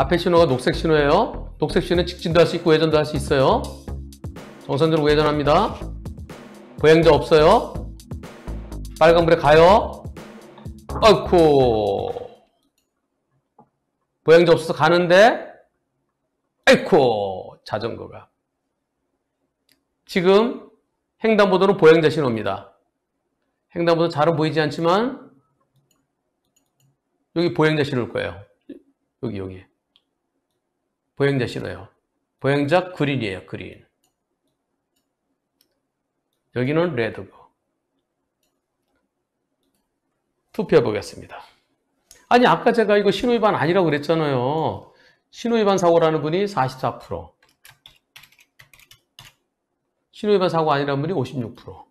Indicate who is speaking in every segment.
Speaker 1: 앞에 신호가 녹색 신호예요. 녹색 신호는 직진도 할 수 있고 우회전도 할 수 있어요. 정상적으로 우회전합니다. 보행자 없어요. 빨간불에 가요. 아이쿠. 보행자 없어서 가는데 아이쿠. 자전거가. 지금 횡단보도는 보행자 신호입니다. 횡단보도 잘은 보이지 않지만 여기 보행자 신호일 거예요. 여기. 보행자 신호예요. 보행자 그린이에요. 그린. 여기는 레드고. 투표해 보겠습니다. 아니 아까 제가 이거 신호위반 아니라고 그랬잖아요. 신호위반 사고라는 분이 44%. 신호위반 사고 아니라는 분이 56%.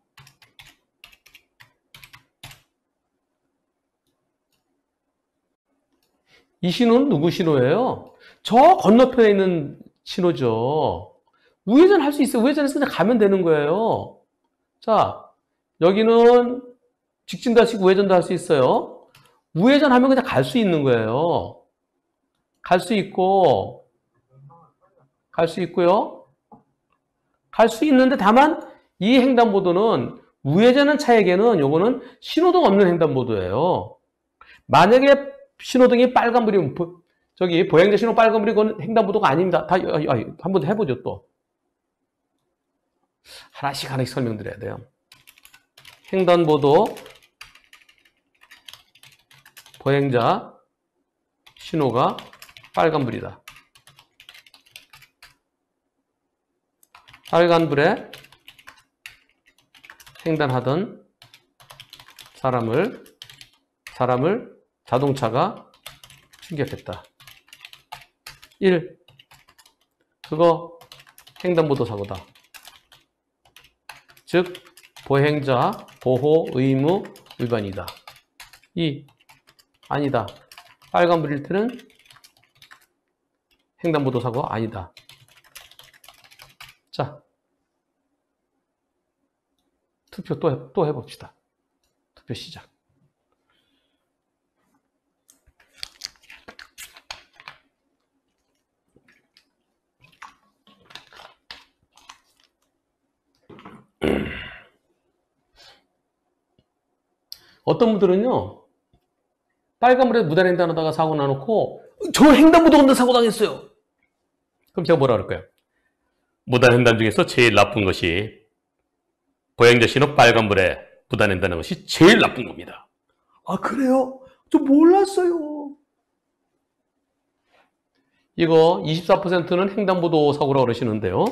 Speaker 1: 이 신호는 누구 신호예요? 저 건너편에 있는 신호죠. 우회전 할 수 있어요. 우회전해서 그냥 가면 되는 거예요. 자, 여기는 직진도 할 수 있고 우회전도 할 수 있어요. 우회전하면 그냥 갈 수 있는 거예요. 갈 수 있고요. 갈 수 있는데 다만 이 횡단보도는 우회전한 차에게는 요거는 신호등 없는 횡단보도예요. 만약에 신호등이 빨간불이면 저기 보행자 신호 빨간불이 그건 횡단보도가 아닙니다. 다 한번 해보죠 또. 하나씩 설명드려야 돼요. 횡단보도 보행자 신호가 빨간불이다. 빨간불에 횡단하던 사람을 자동차가 충격했다. 1. 그거 횡단보도 사고다. 즉 보행자 보호 의무 위반이다. 2. 아니다. 빨간불일 때는 횡단보도 사고 아니다. 자, 투표 또 해봅시다. 투표 시작. 어떤 분들은요, 빨간불에 무단횡단하다가 사고 나놓고 저 횡단보도 없는 사고 당했어요. 그럼 제가 뭐라 그럴까요? 무단횡단 중에서 제일 나쁜 것이 보행자 신호 빨간불에 무단횡단하는 것이 제일 나쁜 겁니다. 아 그래요? 저 몰랐어요. 이거 24%는 횡단보도 사고라고 그러시는데요.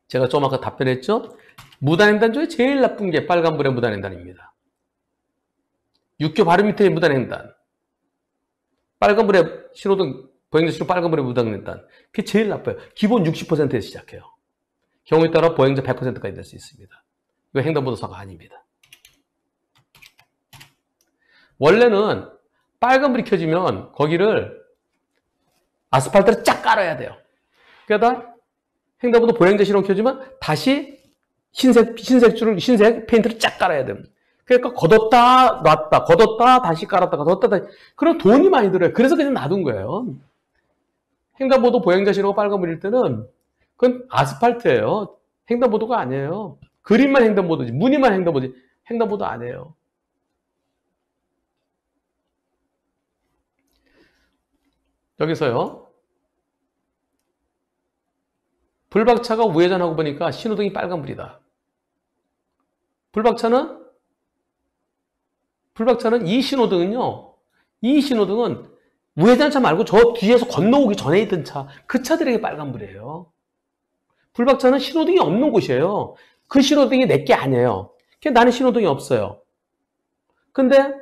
Speaker 1: 제가 좀 아까 답변했죠? 무단횡단 중에 제일 나쁜 게 빨간불에 무단횡단입니다. 육교 바로 밑에 무단횡단. 빨간불에 신호등, 보행자 신호 빨간불에 무단횡단. 그게 제일 나빠요. 기본 60%에서 시작해요. 경우에 따라 보행자 100%까지 될 수 있습니다. 이거 횡단보도 사고 아닙니다. 원래는 빨간불이 켜지면 거기를 아스팔트를 쫙 깔아야 돼요. 그러다 횡단보도 보행자 신호 켜지면 다시 흰색 페인트를 쫙 깔아야 됩니다. 그러니까 걷었다 놨다 걷었다 다시 깔았다 걷었다 다시. 그럼 돈이 많이 들어요. 그래서 그냥 놔둔 거예요. 횡단보도 보행자 신호가 빨간불일 때는 그건 아스팔트예요. 횡단보도가 아니에요. 그림만 횡단보도지 무늬만 횡단보도지 횡단보도 아니에요. 여기서요. 불박차가 우회전하고 보니까 신호등이 빨간불이다. 불박차는 이 신호등은요. 이 신호등은 우회전차 말고 저 뒤에서 건너오기 전에 있던 차, 그 차들에게 빨간불이에요. 불박차는 신호등이 없는 곳이에요. 그 신호등이 내게 아니에요. 나는 신호등이 없어요. 근데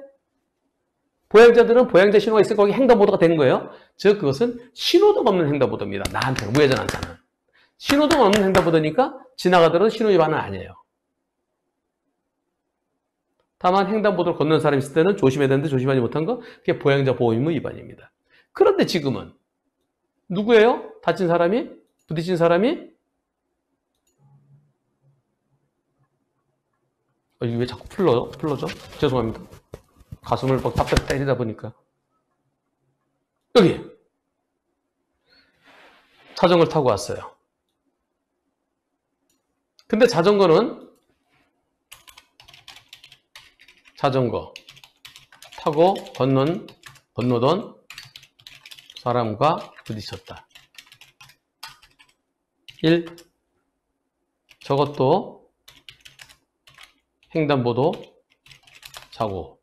Speaker 1: 보행자들은 보행자 신호가 있으니까 거기 횡단보도가 되는 거예요. 즉 그것은 신호등 없는 횡단보도입니다. 나한테 우회전한 차는. 신호등 없는 횡단보도니까 지나가더라도 신호위반은 아니에요. 다만 횡단보도를 건너는 사람이 있을 때는 조심해야 되는데 조심하지 못한 거 그게 보행자 보호의무 위반입니다. 그런데 지금은 누구예요? 다친 사람이? 부딪힌 사람이? 이게 왜 자꾸 풀러져? 죄송합니다. 가슴을 막 답답 때리다 보니까. 여기 자전거를 타고 왔어요. 근데 자전거는 자전거 타고 건너던 사람과 부딪혔다. 1. 저것도 횡단보도 사고,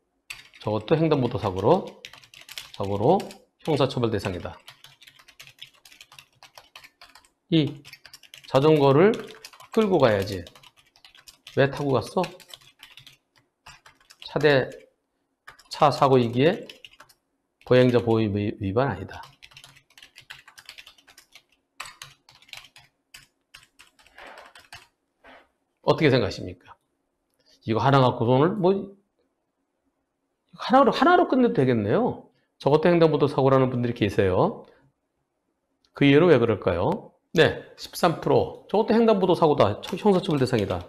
Speaker 1: 저것도 횡단보도 사고로 형사처벌 대상이다. 2. 자전거를 끌고 가야지. 왜 타고 갔어? 차 사고이기에 보행자 보호 위반 아니다. 어떻게 생각하십니까? 이거 하나 갖고 오늘 하나로 끝내도 되겠네요. 저것도 횡단보도 사고라는 분들이 계세요. 그 이유는 왜 그럴까요? 네, 13%. 저것도 횡단보도 사고다. 형사처벌 대상이다.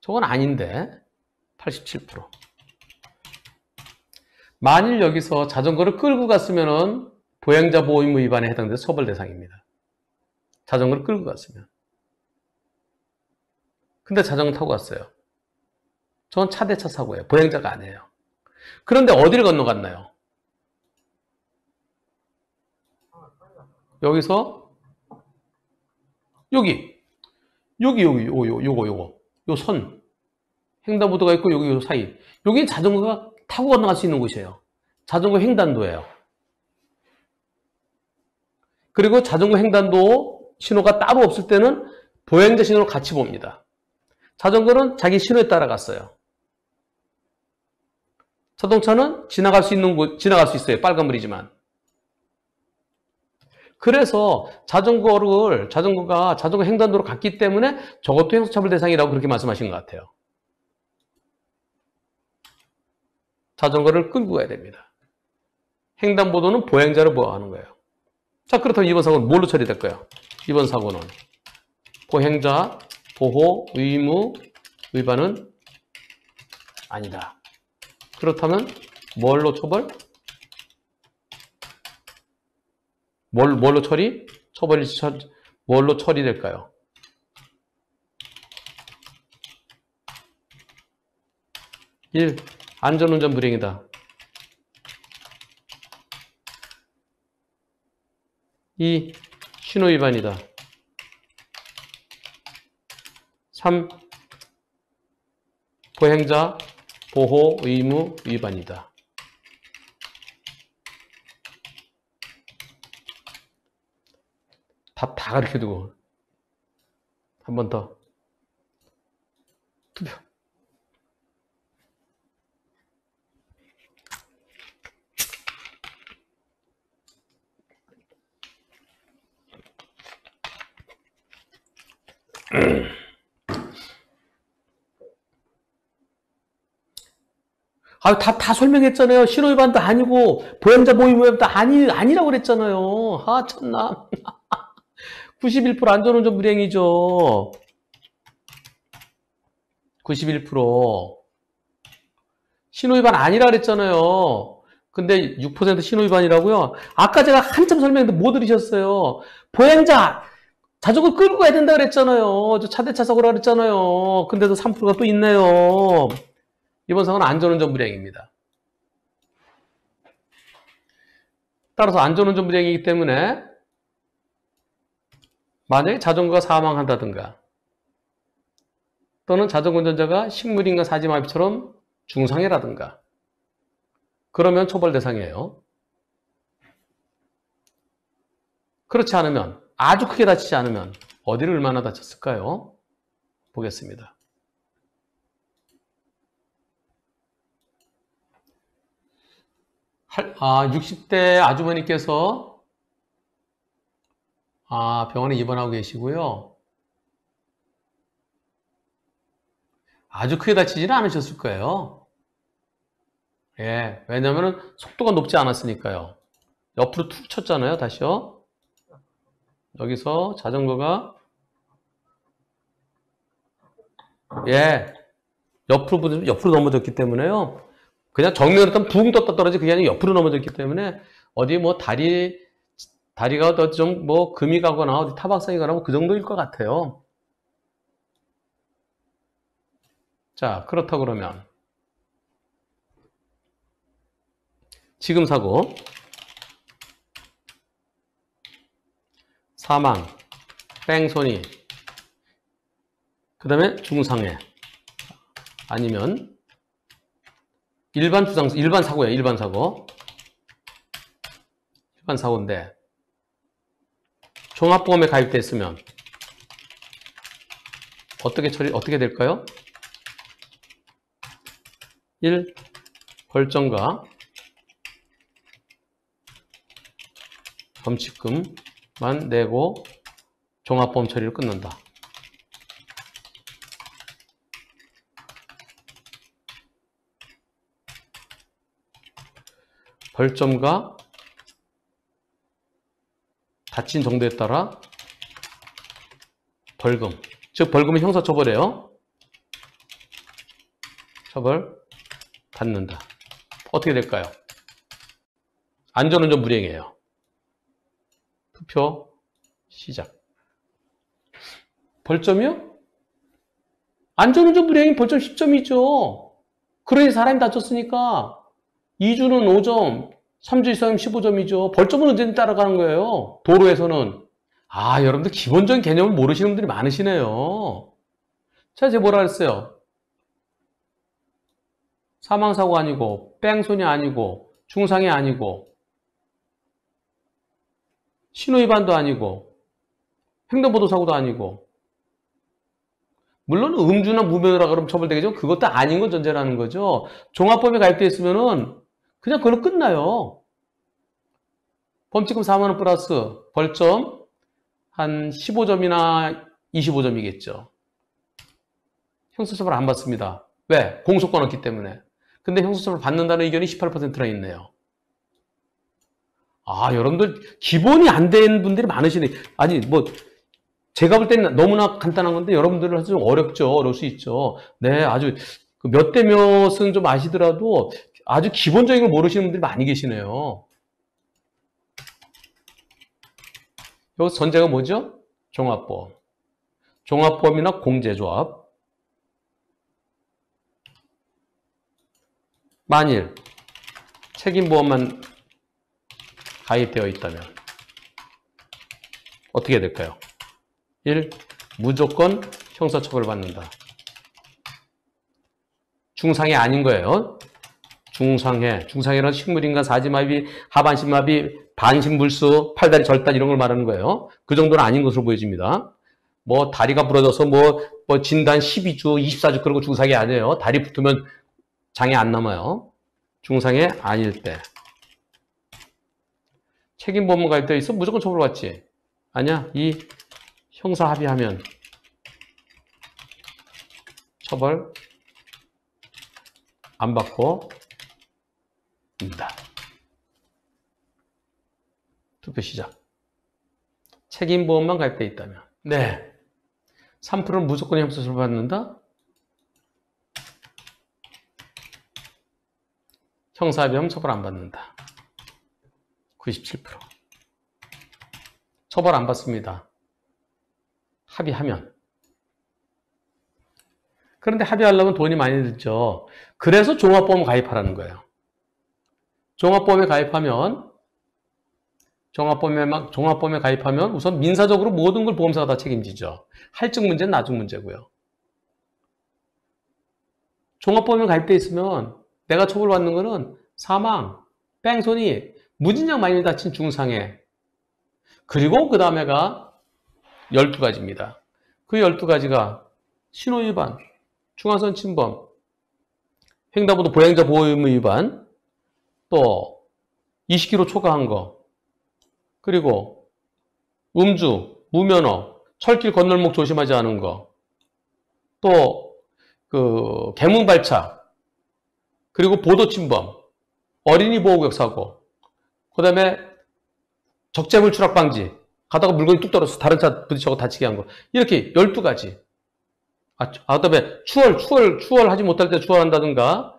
Speaker 1: 저건 아닌데 87%. 만일 여기서 자전거를 끌고 갔으면 보행자 보호 의무 위반에 해당돼서 처벌 대상입니다. 자전거를 끌고 갔으면. 근데 자전거 타고 갔어요. 저건 차 대 차 사고예요. 보행자가 아니에요. 그런데 어디를 건너갔나요? 여기서 요 선 횡단보도가 있고 여기 요 사이, 여기 자전거가 타고 건너갈 수 있는 곳이에요. 자전거 횡단도예요. 그리고 자전거 횡단도 신호가 따로 없을 때는 보행자 신호를 같이 봅니다. 자전거는 자기 신호에 따라 갔어요. 자동차는 지나갈 수 있어요. 빨간불이지만. 그래서 자전거가 자전거 횡단도로 갔기 때문에 저것도 형사처벌 대상이라고 그렇게 말씀하신 것 같아요. 자전거를 끌고 가야 됩니다. 횡단보도는 보행자를 보호하는 거예요. 자, 그렇다면 이번 사고는 뭘로 처리될까요? 이번 사고는 보행자 보호 의무 위반은 아니다. 그렇다면 뭘로 처벌? 뭘로 처리? 뭘로 처리될까요? (1) 안전운전 불이행이다. 2. 신호위반이다. 3. 보행자 보호 의무 위반이다. 답 다 가르쳐 두고 한 번 더 투표. 다 설명했잖아요. 신호위반도 아니고 보행자 보호 의무 위반도 아니라고 그랬잖아요. 참나. 91% 안전운전 불이행이죠. 91%. 신호위반 아니라 그랬잖아요. 근데 6% 신호위반이라고요? 아까 제가 한참 설명했는데 못 들으셨어요. 보행자 자전거 끌고 가야 된다 그랬잖아요. 저 차대차 사고라 그랬잖아요. 근데도 3%가 또 있네요. 이번 사고는 안전운전 불이행입니다. 따라서 안전운전 불이행이기 때문에 만약에 자전거가 사망한다든가 또는 자전거 운전자가 식물인간 사지마비처럼 중상해라든가 그러면 처벌 대상이에요. 그렇지 않으면, 아주 크게 다치지 않으면 어디를 얼마나 다쳤을까요? 보겠습니다. 아, 60대 아주머니께서 병원에 입원하고 계시고요. 아주 크게 다치지는 않으셨을 거예요. 예, 왜냐면은 속도가 높지 않았으니까요. 옆으로 툭 쳤잖아요, 다시요. 여기서 자전거가, 예, 옆으로 넘어졌기 때문에요. 그냥 정면으로 붕 떴다 떨어지 그게 아니라 옆으로 넘어졌기 때문에 어디 뭐 다리가 어디 좀 뭐 금이 가거나 어디 타박상이 가거나 뭐 그 정도일 것 같아요. 자, 그렇다 그러면 지금 사고 사망, 뺑소니, 그 다음에 중상해 아니면 일반 사고예요. 일반 사고인데 종합보험에 가입돼 있으면 어떻게 될까요? 1. 벌점과 범칙금만 내고 종합보험 처리를 끊는다. 벌점과 다친 정도에 따라 벌금, 즉 벌금은 형사처벌이에요. 처벌 받는다. 어떻게 될까요? 안전운전 불이행이에요. 투표 시작. 벌점이요? 안전운전 불이행이 벌점 10점이죠. 그러니 사람이 다쳤으니까 2주는 5점, 3주 이상이면 15점이죠. 벌점은 언제든 따라가는 거예요. 도로에서는. 아, 여러분들 기본적인 개념을 모르시는 분들이 많으시네요. 자, 제가 뭐라 그랬어요? 사망사고 아니고, 뺑소니 아니고, 중상해 아니고, 신호위반도 아니고, 횡단보도사고도 아니고, 물론 음주나 무면허라 그러면 처벌되겠죠. 그것도 아닌 건 전제라는 거죠. 종합범위에 가입되어 있으면은 그냥 그걸로 끝나요. 범칙금 4만 원 플러스 벌점 한 15점이나 25점이겠죠. 형사처벌 안 받습니다. 왜? 공소권 없기 때문에. 근데 형사처벌 받는다는 의견이 18%나 있네요. 아, 여러분들 기본이 안 된 분들이 많으시네. 아니, 뭐 제가 볼 때는 너무나 간단한 건데 여러분들은 좀 어렵죠. 어려울 수 있죠. 네, 아주 몇 대 몇은 좀 아시더라도 아주 기본적인 걸 모르시는 분들이 많이 계시네요. 여기서 전제가 뭐죠? 종합보험. 종합보험이나 공제조합. 만일 책임보험만 가입되어 있다면 어떻게 될까요? 1. 무조건 형사처벌을 받는다. 중상해 아닌 거예요. 중상해는 식물인간 사지마비, 하반신마비, 반신불수, 팔다리 절단 이런 걸 말하는 거예요. 그 정도는 아닌 것으로 보여집니다. 뭐 다리가 부러져서 뭐 진단 12주, 24주 그러고 중상해 아니에요. 다리 붙으면 장애 안 남아요. 중상해 아닐 때. 책임보험 가입되어 있어 무조건 처벌받지. 아니야. 이 형사 합의하면 처벌 안 받고 입니다. 투표 시작. 책임보험만 가입되어 있다면 네. 3%는 무조건 형사처벌 받는다. 형사합의하면 처벌 안 받는다. 97%. 처벌 안 받습니다. 합의하면. 그런데 합의하려면 돈이 많이 들죠. 그래서 종합보험 가입하라는 거예요. 종합보험에 가입하면 우선 민사적으로 모든 걸 보험사가 다 책임지죠. 할증 문제는 나중 문제고요. 종합보험에 가입돼 있으면 내가 처벌받는 거는 사망, 뺑소니, 무진장 많이 다친 중상해. 그리고 그 다음에가 12가지입니다. 그 12가지가 신호위반, 중앙선 침범, 횡단보도 보행자 보호의무 위반, 또 20km 초과한 거, 그리고 음주, 무면허, 철길 건널목 조심하지 않은 거, 또 그 개문발차, 그리고 보도 침범, 어린이 보호구역 사고, 그 다음에 적재물 추락 방지, 가다가 물건이 뚝 떨어져서 다른 차 부딪혀서 다치게 한 거, 이렇게 12가지. 그다음에 추월 하지 못할 때 추월한다든가,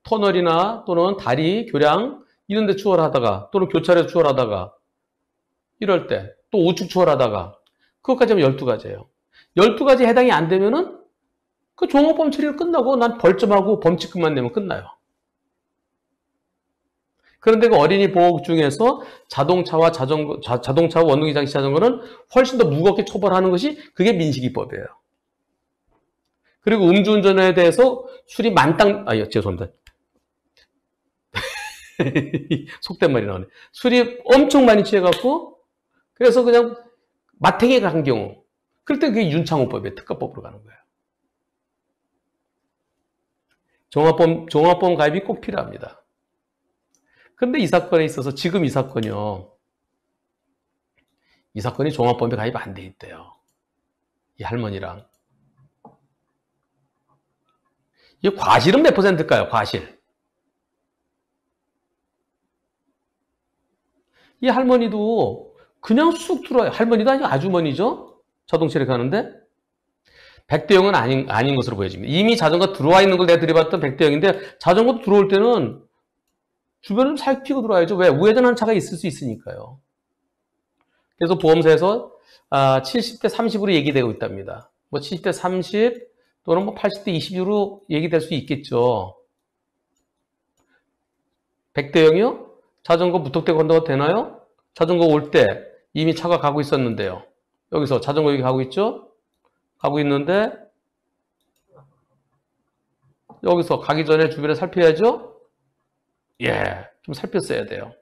Speaker 1: 터널이나 또는 다리, 교량, 이런 데 추월하다가, 또는 교차로에서 추월하다가, 이럴 때, 또 우측 추월하다가, 그것까지 하면 12가지예요. 12가지 해당이 안 되면은, 그 종합범 처리가 끝나고, 난 벌점하고 범칙금만 내면 끝나요. 그런데 그 어린이 보호 중에서 자동차와 원동기 장치 자전거는 훨씬 더 무겁게 처벌하는 것이 그게 민식이법이에요. 그리고 음주운전에 대해서 술이 죄송합니다. 속된 말이 나오네. 술이 엄청 많이 취해갖고, 그래서 그냥 마탱이가 간 경우, 그럴 때 그게 윤창호법이에요. 특가법으로 가는 거예요. 종합범 가입이 꼭 필요합니다. 근데 이 사건에 있어서 지금 이 사건이 종합범에 가입 안 돼 있대요. 이 할머니랑. 이 과실은 몇 %일까요? 과실. 이 할머니도 그냥 쑥 들어와요. 할머니도 아니고 아주머니죠? 자동차를 가는데 100대 0은 아닌 것으로 보여집니다. 이미 자전거 들어와 있는 걸 내가 들여봤던 100대 0인데 자전거 들어올 때는 주변을 살피고 들어와야죠. 왜? 우회전하는 차가 있을 수 있으니까요. 그래서 보험사에서 70대 30으로 얘기되고 있답니다. 뭐 70대 30 또는 뭐 80대 20으로 얘기될 수 있겠죠. 100대 0이요? 자전거 무턱대고 건너가도 되나요? 자전거 올 때 이미 차가 가고 있었는데요. 여기서 자전거 여기 가고 있죠? 가고 있는데 여기서 가기 전에 주변에 살펴야죠? 예, 좀 살폈어야 돼요.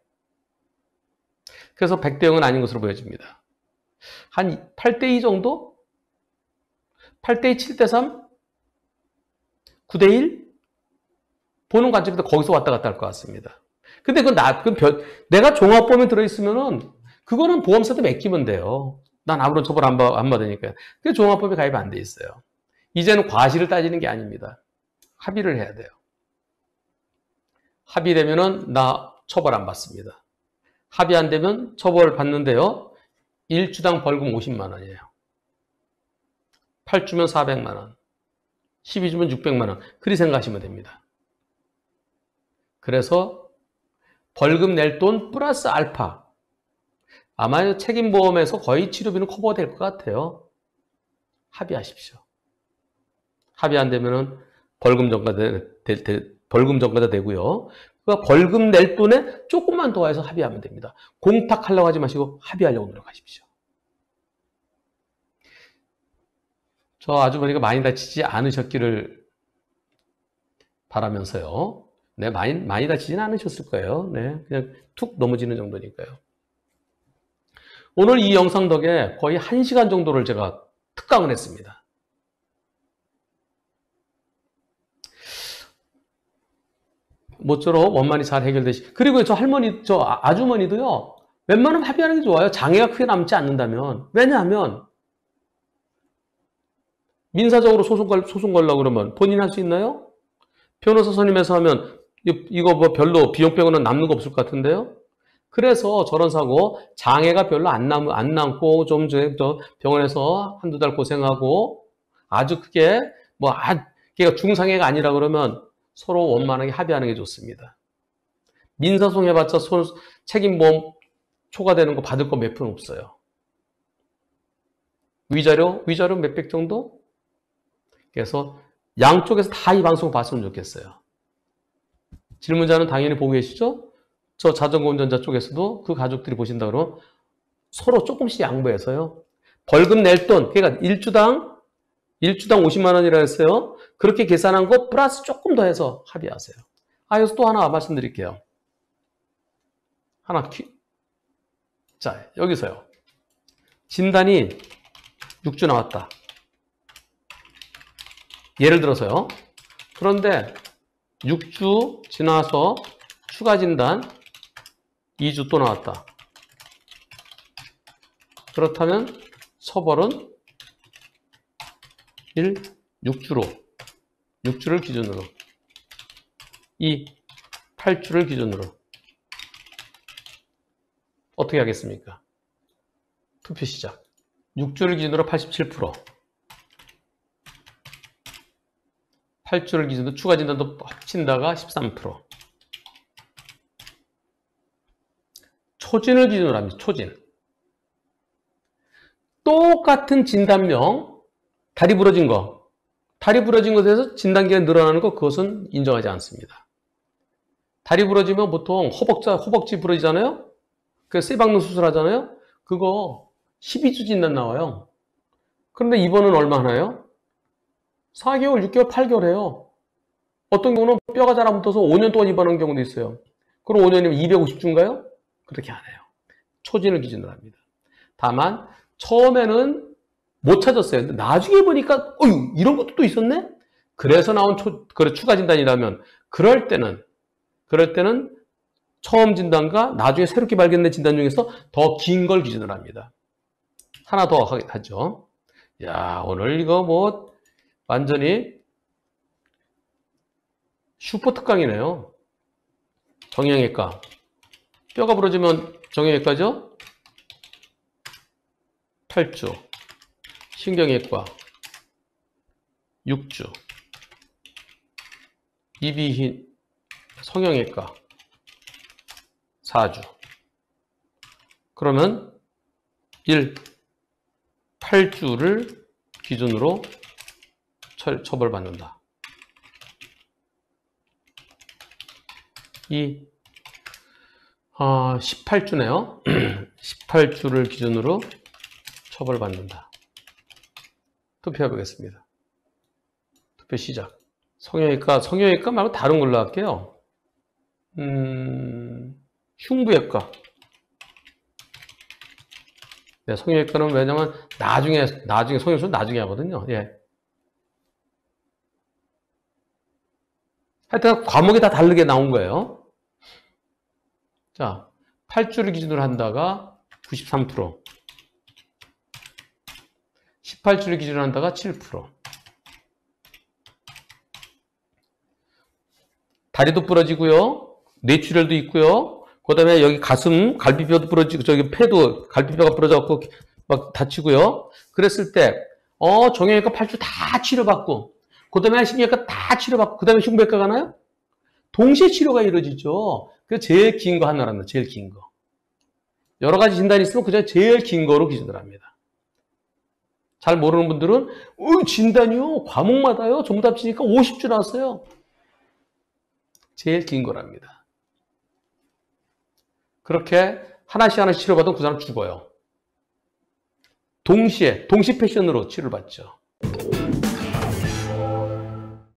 Speaker 1: 그래서 100대 0은 아닌 것으로 보여집니다. 한 8대 2 정도? 8대 2, 7대 3? 9대 1? 보는 관점에서 거기서 왔다 갔다 할 것 같습니다. 근데 내가 종합범에 들어있으면은, 그거는 보험사도 맡기면 돼요. 난 아무런 처벌 안 받으니까요. 그게 종합범에 가입 안 돼 있어요. 이제는 과실을 따지는 게 아닙니다. 합의를 해야 돼요. 합의되면은 나 처벌 안 받습니다. 합의 안 되면 처벌 받는데요. 1주당 벌금 50만 원이에요. 8주면 400만 원. 12주면 600만 원. 그리 생각하시면 됩니다. 그래서 벌금 낼 돈 플러스 알파. 아마 책임보험에서 거의 치료비는 커버가 될 것 같아요. 합의하십시오. 합의 안 되면은 벌금 전가가 되고요. 그러니까 벌금 낼 돈에 조금만 더 해서 합의하면 됩니다. 공탁하려고 하지 마시고 합의하려고 노력하십시오. 저 아주머니가 많이 다치지 않으셨기를 바라면서요. 네, 많이 다치지는 않으셨을 거예요. 네, 그냥 툭 넘어지는 정도니까요. 오늘 이 영상 덕에 거의 1시간 정도를 제가 특강을 했습니다. 모쪼록 원만히 잘 해결되시. 그리고 저 아주머니도요. 웬만하면 합의하는 게 좋아요. 장애가 크게 남지 않는다면. 왜냐하면 민사적으로 소송 걸려고 그러면 본인이 할 수 있나요? 변호사 선임해서 하면 이거 뭐 별로 비용 빼고는 남는 거 없을 것 같은데요. 그래서 저런 사고 장애가 별로 안 남고 좀 병원에서 한두 달 고생하고 아주 크게 걔가 중상해가 아니라 그러면 서로 원만하게 합의하는 게 좋습니다. 민사소송 해봤자 책임보험 초과되는 거 받을 거 몇 푼 없어요. 위자료 몇백 정도? 그래서 양쪽에서 다 이 방송을 봤으면 좋겠어요. 질문자는 당연히 보고 계시죠? 저 자전거 운전자 쪽에서도 그 가족들이 보신다 그러면 서로 조금씩 양보해서요. 벌금 낼 돈, 그러니까 1주당 50만 원이라 했어요. 그렇게 계산한 거 플러스 조금 더 해서 합의하세요. 여기서 또 하나 말씀드릴게요. 자, 여기서요. 진단이 6주 나왔다. 예를 들어서요. 그런데 6주 지나서 추가 진단 2주 또 나왔다. 그렇다면 처벌은 6주를 기준으로 2, 8주를 기준으로 어떻게 하겠습니까? 투표 시작. 6주를 기준으로 87%, 8주를 기준으로 추가 진단도 합친다가 13%. 초진을 기준으로 합니다. 초진. 똑같은 진단명, 다리 부러진 거. 다리 부러진 것에 대해서 진단기가 늘어나는 거, 그것은 인정하지 않습니다. 다리 부러지면 보통 허벅지 부러지잖아요? 그래서 쇠박는 수술하잖아요? 그거 12주 진단 나와요. 그런데 입원은 얼마 하나요? 4개월, 6개월, 8개월 해요. 어떤 경우는 뼈가 잘 안 붙어서 5년 동안 입원하는 경우도 있어요. 그럼 5년이면 250주인가요? 그렇게 안 해요. 초진을 기준으로 합니다. 다만 처음에는 못 찾았어요. 근데 나중에 보니까 어휴, 이런 것도 또 있었네? 그래서 나온 추가 진단이라면 그럴 때는 처음 진단과 나중에 새롭게 발견된 진단 중에서 더 긴 걸 기준으로 합니다. 하나 더 하죠. 야, 오늘 이거 뭐 완전히 슈퍼 특강이네요. 정형외과. 뼈가 부러지면 정형외과죠? 8주. 신경외과 6주. 이비인 성형외과 4주. 그러면 8주를 기준으로 처벌받는다. 18주네요. 18주를 기준으로 처벌받는다. 투표해 보겠습니다. 투표 시작. 성형외과 말고 다른 걸로 할게요. 흉부외과. 네, 성형외과는 왜냐면 나중에 성형수술 나중에 하거든요. 예. 하여튼 과목이 다 다르게 나온 거예요. 자, 8주를 기준으로 한다가 93%. 18주를 기준으로 한다가 7%. 다리도 부러지고요. 뇌출혈도 있고요. 그 다음에 여기 가슴, 갈비뼈도 부러지고, 저기 폐도 갈비뼈가 부러져갖고 막 다치고요. 그랬을 때, 정형외과 8주 다 치료받고, 그 다음에 신경외과 다 치료받고, 그 다음에 흉부외과 가나요? 동시에 치료가 이루어지죠. 그래서 제일 긴 거 하나랍니다. 제일 긴 거. 여러 가지 진단이 있으면 그냥 제일 긴 거로 기준을 합니다. 잘 모르는 분들은, 진단이요? 과목마다요? 전부 다 합치니까 50주 나왔어요. 제일 긴 거랍니다. 그렇게 하나씩 치료받으면 그 사람 죽어요. 동시 패션으로 치료를 받죠.